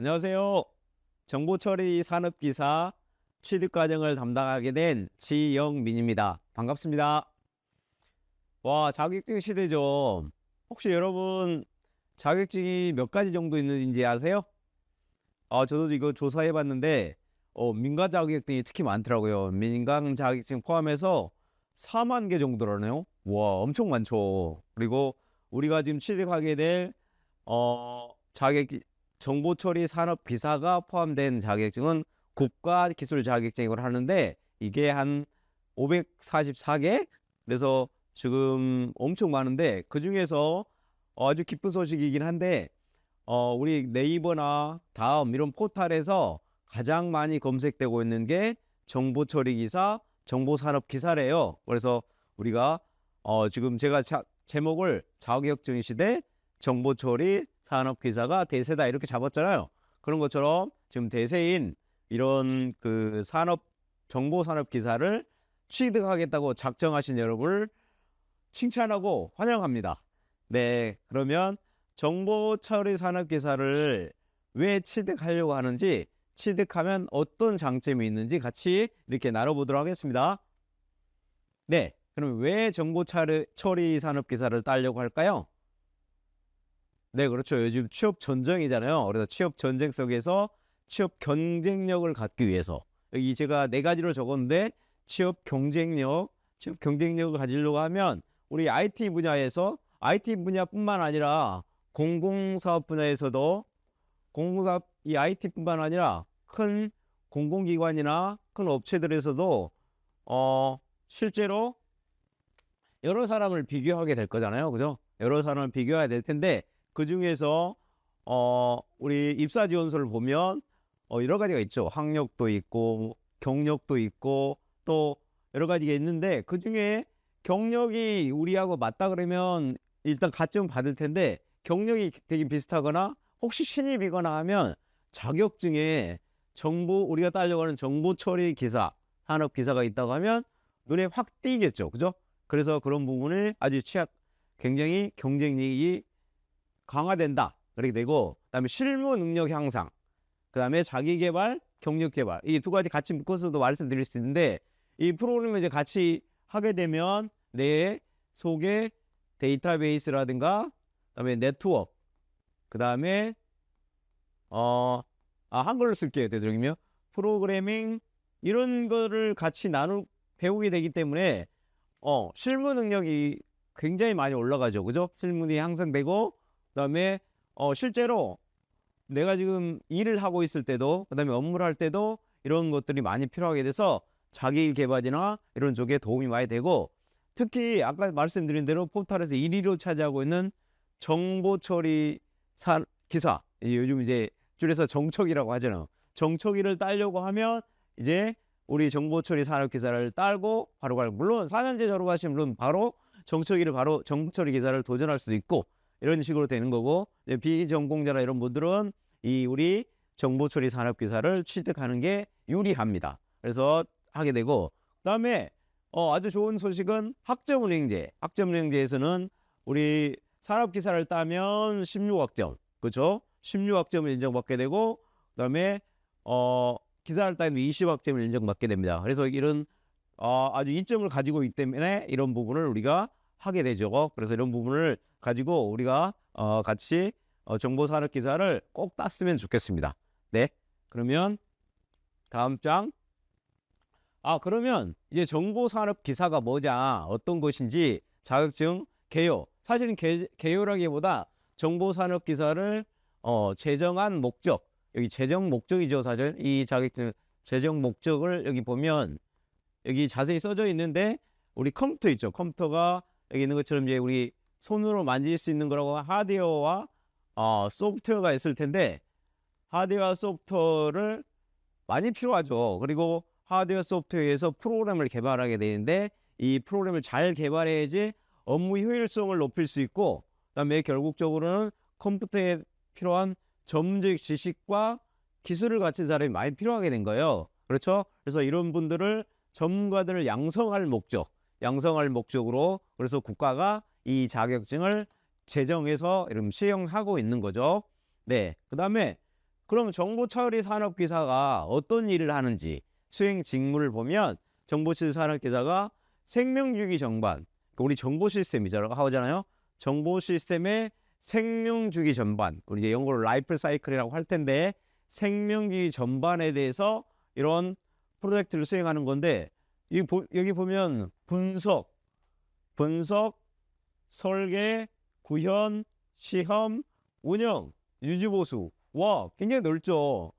안녕하세요. 정보처리 산업기사 취득과정을 담당하게 된 지영민입니다. 반갑습니다. 와, 자격증 시대죠. 혹시 여러분 자격증이 몇 가지 정도 있는지 아세요? 저도 이거 조사해 봤는데, 민간 자격증이 특히 많더라고요. 민간 자격증 포함해서 4만 개 정도라네요. 와, 엄청 많죠. 그리고 우리가 지금 취득하게 될, 자격증, 정보처리 산업기사가 포함된 자격증은 국가기술 자격증이라고 하는데, 이게 한 544개? 그래서 지금 엄청 많은데, 그 중에서 아주 기쁜 소식이긴 한데, 우리 네이버나 다음 이런 포털에서 가장 많이 검색되고 있는 게 정보처리 기사, 정보산업 기사래요. 그래서 우리가 지금 제가 제목을 자격증 시대 정보처리 산업 기사가 대세다 이렇게 잡았잖아요. 그런 것처럼 지금 대세인 이런 그 정보산업 기사를 취득하겠다고 작정하신 여러분을 칭찬하고 환영합니다. 네, 그러면 정보처리 산업기사를 왜 취득하려고 하는지, 취득하면 어떤 장점이 있는지 같이 이렇게 나눠보도록 하겠습니다. 네, 그럼 왜 정보처리 산업기사를 따려고 할까요? 네, 그렇죠. 요즘 취업 전쟁이잖아요. 그래서 취업 전쟁 속에서 취업 경쟁력을 갖기 위해서, 여기 제가 네 가지로 적었는데, 취업 경쟁력을 가지려고 하면 우리 IT 분야에서 IT 분야뿐만 아니라 공공사업 분야에서도, 공공사업 이 IT뿐만 아니라 큰 공공기관이나 큰 업체들에서도 실제로 여러 사람을 비교하게 될 거잖아요. 그죠? 여러 사람을 비교해야 될 텐데, 그 중에서 우리 입사 지원서를 보면 여러 가지가 있죠. 학력도 있고 경력도 있고 또 여러 가지가 있는데, 그 중에 경력이 우리하고 맞다 그러면 일단 가점 받을 텐데, 경력이 되게 비슷하거나 혹시 신입이거나 하면 자격증에 우리가 따려고 하는 정보 처리 기사, 산업 기사가 있다고 하면 눈에 확 띄겠죠. 그죠? 그래서 그런 부분을 아주 굉장히 경쟁력이 강화된다. 그렇게 되고, 그다음에 실무 능력 향상, 그다음에 자기 개발, 경력 개발, 이 두 가지 같이 묶어서도 말씀드릴 수 있는데, 이 프로그램을 이제 같이 하게 되면 내 속에 데이터베이스라든가, 그다음에 네트워크, 그다음에 한글로 쓸게요. 되도록이면 프로그래밍, 이런 거를 같이 배우게 되기 때문에 실무 능력이 굉장히 많이 올라가죠. 그죠? 실무능력이 향상되고, 그다음에 실제로 내가 지금 일을 하고 있을 때도, 그다음에 업무를 할 때도 이런 것들이 많이 필요하게 돼서 자기 개발이나 이런 쪽에 도움이 많이 되고, 특히 아까 말씀드린 대로 포털에서 1위로 차지하고 있는 정보 처리 기사, 요즘 이제 줄여서 정처기라고 하잖아요. 정처기를 따려고 하면 이제 우리 정보 처리 산업 기사를 딸고 바로 물론 4년제 졸업하시면 물론 바로 바로 정보 처리 기사를 도전할 수도 있고, 이런 식으로 되는 거고, 비전공자나 이런 분들은 이 우리 정보 처리 산업 기사를 취득하는 게 유리합니다. 그래서 하게 되고, 그다음에 아주 좋은 소식은 학점운행제. 학점운행제에서는 우리 산업 기사를 따면 16학점, 그렇죠? 16학점을 인정받게 되고, 그다음에 기사를 따면 20학점을 인정받게 됩니다. 그래서 이런 아주 이점을 가지고 있기 때문에 이런 부분을 우리가 하게 되죠. 그래서 이런 부분을 가지고 우리가 같이 정보산업 기사를 꼭 땄으면 좋겠습니다. 네, 그러면 다음 장. 그러면 이제 정보산업 기사가 뭐냐, 어떤 것인지, 자격증 개요. 사실은 개요라기보다 정보산업 기사를 제정한 목적, 여기 제정 목적이죠. 사실 이 자격증 제정 목적을 여기 보면 여기 자세히 써져 있는데, 우리 컴퓨터 있죠. 컴퓨터가 여기 있는 것처럼 이제 우리 손으로 만질 수 있는 거라고 하드웨어와 소프트웨어가 있을 텐데, 하드웨어와 소프트웨어를 많이 필요하죠. 그리고 하드웨어 소프트웨어에서 프로그램을 개발하게 되는데, 이 프로그램을 잘 개발해야지 업무 효율성을 높일 수 있고, 그다음에 결국적으로는 컴퓨터에 필요한 전문적 지식과 기술을 갖춘 사람이 많이 필요하게 된 거예요. 그렇죠? 그래서 이런 분들을, 전문가들을 양성할 목적으로, 그래서 국가가 이 자격증을 제정해서 이름 시행하고 있는 거죠. 네, 그다음에 그럼 정보처리 산업기사가 어떤 일을 하는지 수행 직무를 보면 정보처리 산업기사가 생명주기 전반, 우리 정보 시스템이라고 하잖아요. 정보 시스템의 생명주기 전반, 우리 이제 영어로 라이프 사이클이라고 할 텐데 생명주기 전반에 대해서 이런 프로젝트를 수행하는 건데 여기 보면 분석, 설계, 구현, 시험, 운영, 유지보수. 와, 굉장히 넓죠.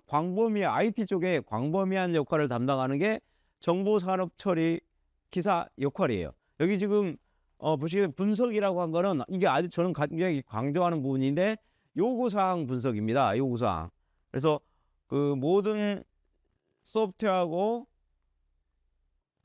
광범위 IT 쪽에 광범위한 역할을 담당하는 게 정보산업처리 기사 역할이에요. 여기 지금 보시면 분석이라고 한 거는 이게 아주 저는 굉장히 강조하는 부분인데 요구사항 분석입니다. 요구사항. 그래서 그 모든 소프트웨어하고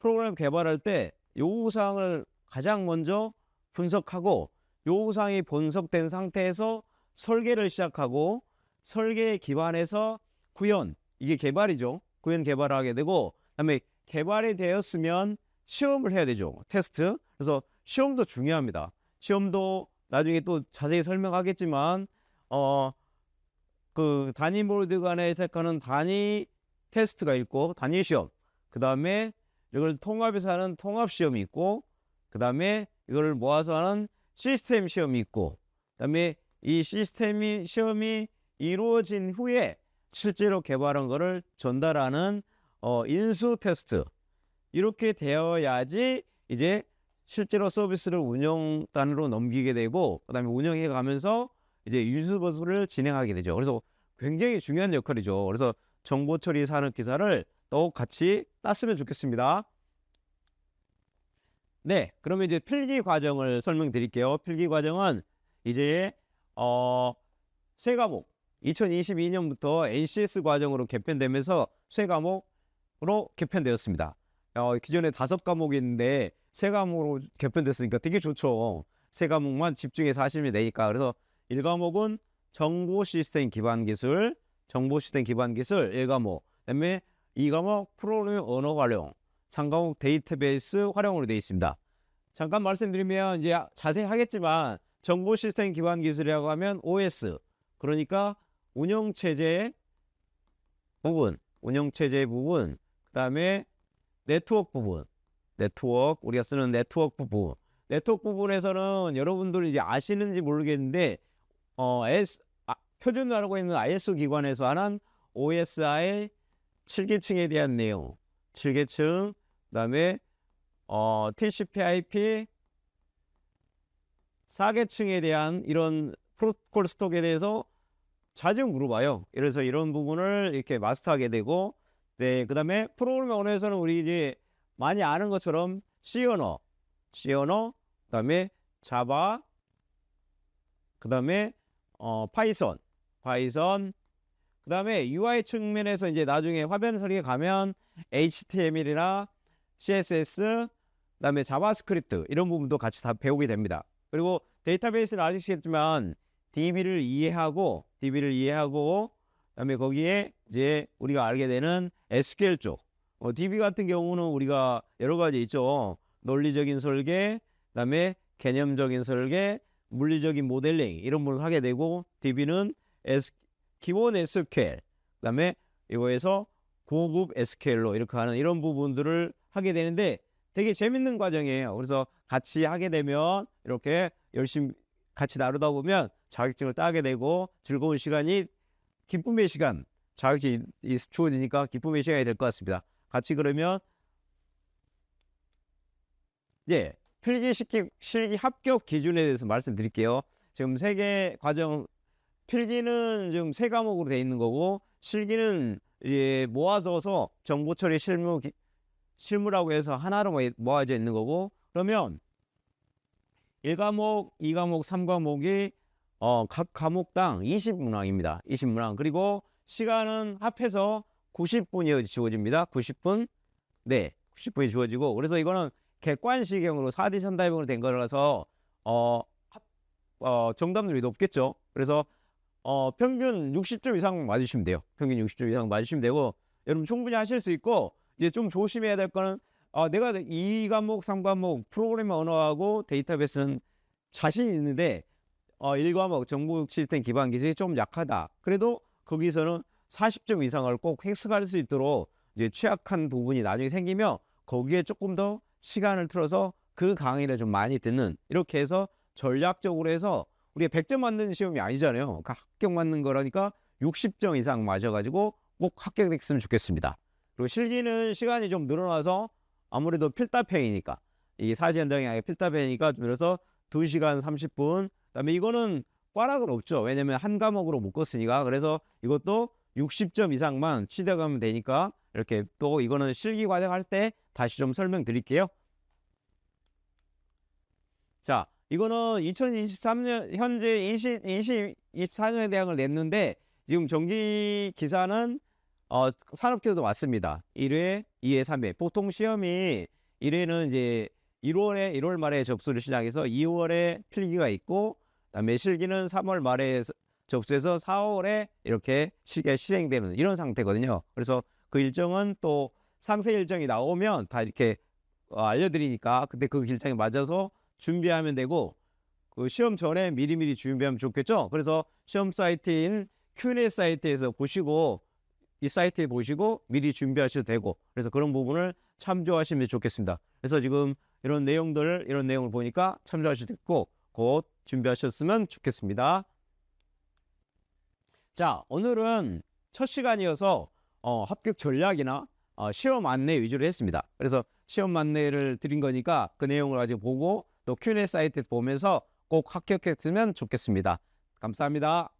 프로그램 개발할 때 요구사항을 가장 먼저 분석하고 요구사항이 분석된 상태에서 설계를 시작하고 설계에 기반해서 구현, 이게 개발이죠. 구현 개발을 하게 되고 그다음에 개발이 되었으면 시험을 해야 되죠. 테스트. 그래서 시험도 중요합니다. 시험도 나중에 또 자세히 설명하겠지만 그 단위 모드 간에 택하는 단위 테스트가 있고 단위 시험, 그 다음에 이걸 통합해서 하는 통합 시험이 있고, 그 다음에 이걸 모아서 하는 시스템 시험이 있고, 그 다음에 이 시스템이 시험이 이루어진 후에 실제로 개발한 거를 전달하는 인수 테스트, 이렇게 되어야지 이제 실제로 서비스를 운영단으로 넘기게 되고, 그 다음에 운영해 가면서 이제 유수보수를 진행하게 되죠. 그래서 굉장히 중요한 역할이죠. 그래서 정보처리 산업기사를 또 같이 땄으면 좋겠습니다. 네, 그러면 이제 필기 과정을 설명드릴게요. 필기 과정은 이제 세 과목 2022년부터 NCS 과정으로 개편되면서 세 과목으로 개편되었습니다. 기존에 5과목이 있는데 세 과목으로 개편됐으니까 되게 좋죠. 세 과목만 집중해서 하시면 되니까. 그래서 1과목은 정보 시스템 기반 기술 1과목, 그다음에 2과목 프로그래밍 언어 활용, 3과목 데이터베이스 활용으로 되어 있습니다. 잠깐 말씀드리면 이제 자세히 하겠지만 정보 시스템 기반 기술이라고 하면 OS, 그러니까 운영체제 부분, 그다음에 네트워크 부분, 우리가 쓰는 네트워크 부분. 네트워크 부분에서는 여러분들이 이제 아시는지 모르겠는데 표준으로 알고 있는 ISO 기관에서 하는 OSI 7계층에 대한 내용, 7계층, 그 다음에 TCP/IP 4계층에 대한 이런 프로토콜 스톡에 대해서 자주 물어봐요. 그래서 이런 부분을 이렇게 마스터하게 되고, 네, 그 다음에 프로그래밍 언어에서는 우리 이제 많이 아는 것처럼 C 언어, 그 다음에 자바, 그 다음에 파이썬, 그 다음에 UI 측면에서 이제 나중에 화면 설계 가면 HTML이나 CSS, 그 다음에 자바스크립트 이런 부분도 같이 다 배우게 됩니다. 그리고 데이터베이스는 아시겠지만 DB를 이해하고 그다음에 거기에 이제 우리가 알게 되는 SQL 쪽, DB 같은 경우는 우리가 여러 가지 있죠. 논리적인 설계, 그다음에 개념적인 설계, 물리적인 모델링 이런 부분을 하게 되고, DB는 기본 SQL, 그다음에 이거에서 고급 SQL로 이렇게 하는 이런 부분들을 하게 되는데 되게 재밌는 과정이에요. 그래서 같이 하게 되면 이렇게 열심히 같이 나누다 보면 자격증을 따게 되고 즐거운 시간이 기쁨의 시간, 자격증이 주어지니까 기쁨의 시간이 될 것 같습니다. 같이 그러면 예, 필기 실기 합격 기준에 대해서 말씀드릴게요. 지금 3개 과정, 필기는 지금 3과목으로 되어 있는 거고 실기는 예, 모아서 정보처리 실무라고 해서 하나로 모아져 있는 거고, 그러면 1과목, 2과목, 3과목이 각 과목당 20문항입니다. 20문항. 그리고 시간은 합해서 90분이 주어집니다. 90분. 네, 90분이 주어지고, 그래서 이거는 객관시경으로 4D 선다이빙으로 된 거라서 정답률이 높겠죠. 그래서 평균 60점 이상 맞으시면 돼요. 평균 60점 이상 맞으시면 되고, 여러분 충분히 하실 수 있고, 이제 좀 조심해야 될 거는 내가 2과목, 3과목 프로그래밍 언어하고 데이터베이스는 자신 있는데 1과목 정보 시스템 기반 기술이 좀 약하다. 그래도 거기서는 40점 이상을 꼭 획득할 수 있도록 이제 취약한 부분이 나중에 생기면 거기에 조금 더 시간을 틀어서 그 강의를 좀 많이 듣는, 이렇게 해서 전략적으로 해서 우리가 100점 맞는 시험이 아니잖아요. 그러니까 합격 맞는 거라니까 60점 이상 맞아가지고 꼭 합격됐으면 좋겠습니다. 그리고 실기는 시간이 좀 늘어나서 아무래도 필답형이니까, 이 사지 현장이 아니라 필답형이니까 좀 늘어서 2시간 30분. 그다음에 이거는 꽈락은 없죠. 왜냐면 한 과목으로 묶었으니까. 그래서 이것도 60점 이상만 취득하면 되니까, 이렇게 또 이거는 실기 과정 할 때 다시 좀 설명드릴게요. 자, 이거는 2023년 현재 24년에 대학을 냈는데, 지금 정기 기사는 산업기사도 맞습니다. 1회, 2회, 3회. 보통 시험이 1회는 이제 1월 말에 접수를 시작해서 2월에 필기가 있고, 그다음에 실기는 3월 말에 접수해서 4월에 이렇게 실기가 시행되는 이런 상태거든요. 그래서 그 일정은 또 상세 일정이 나오면 다 이렇게 알려드리니까 그때 그 일정에 맞아서 준비하면 되고, 그 시험 전에 미리미리 준비하면 좋겠죠. 그래서 시험 사이트인 Q&A 사이트에서 보시고, 이 사이트에 보시고 미리 준비하셔도 되고, 그래서 그런 부분을 참조하시면 좋겠습니다. 그래서 지금 이런 내용을 보니까 참조하셔도 됐고, 곧 준비하셨으면 좋겠습니다. 자, 오늘은 첫 시간이어서 합격 전략이나 시험 안내 위주로 했습니다. 그래서 시험 안내를 드린 거니까 그 내용을 가지고 보고 또 Q&A 사이트 보면서 꼭 합격했으면 좋겠습니다. 감사합니다.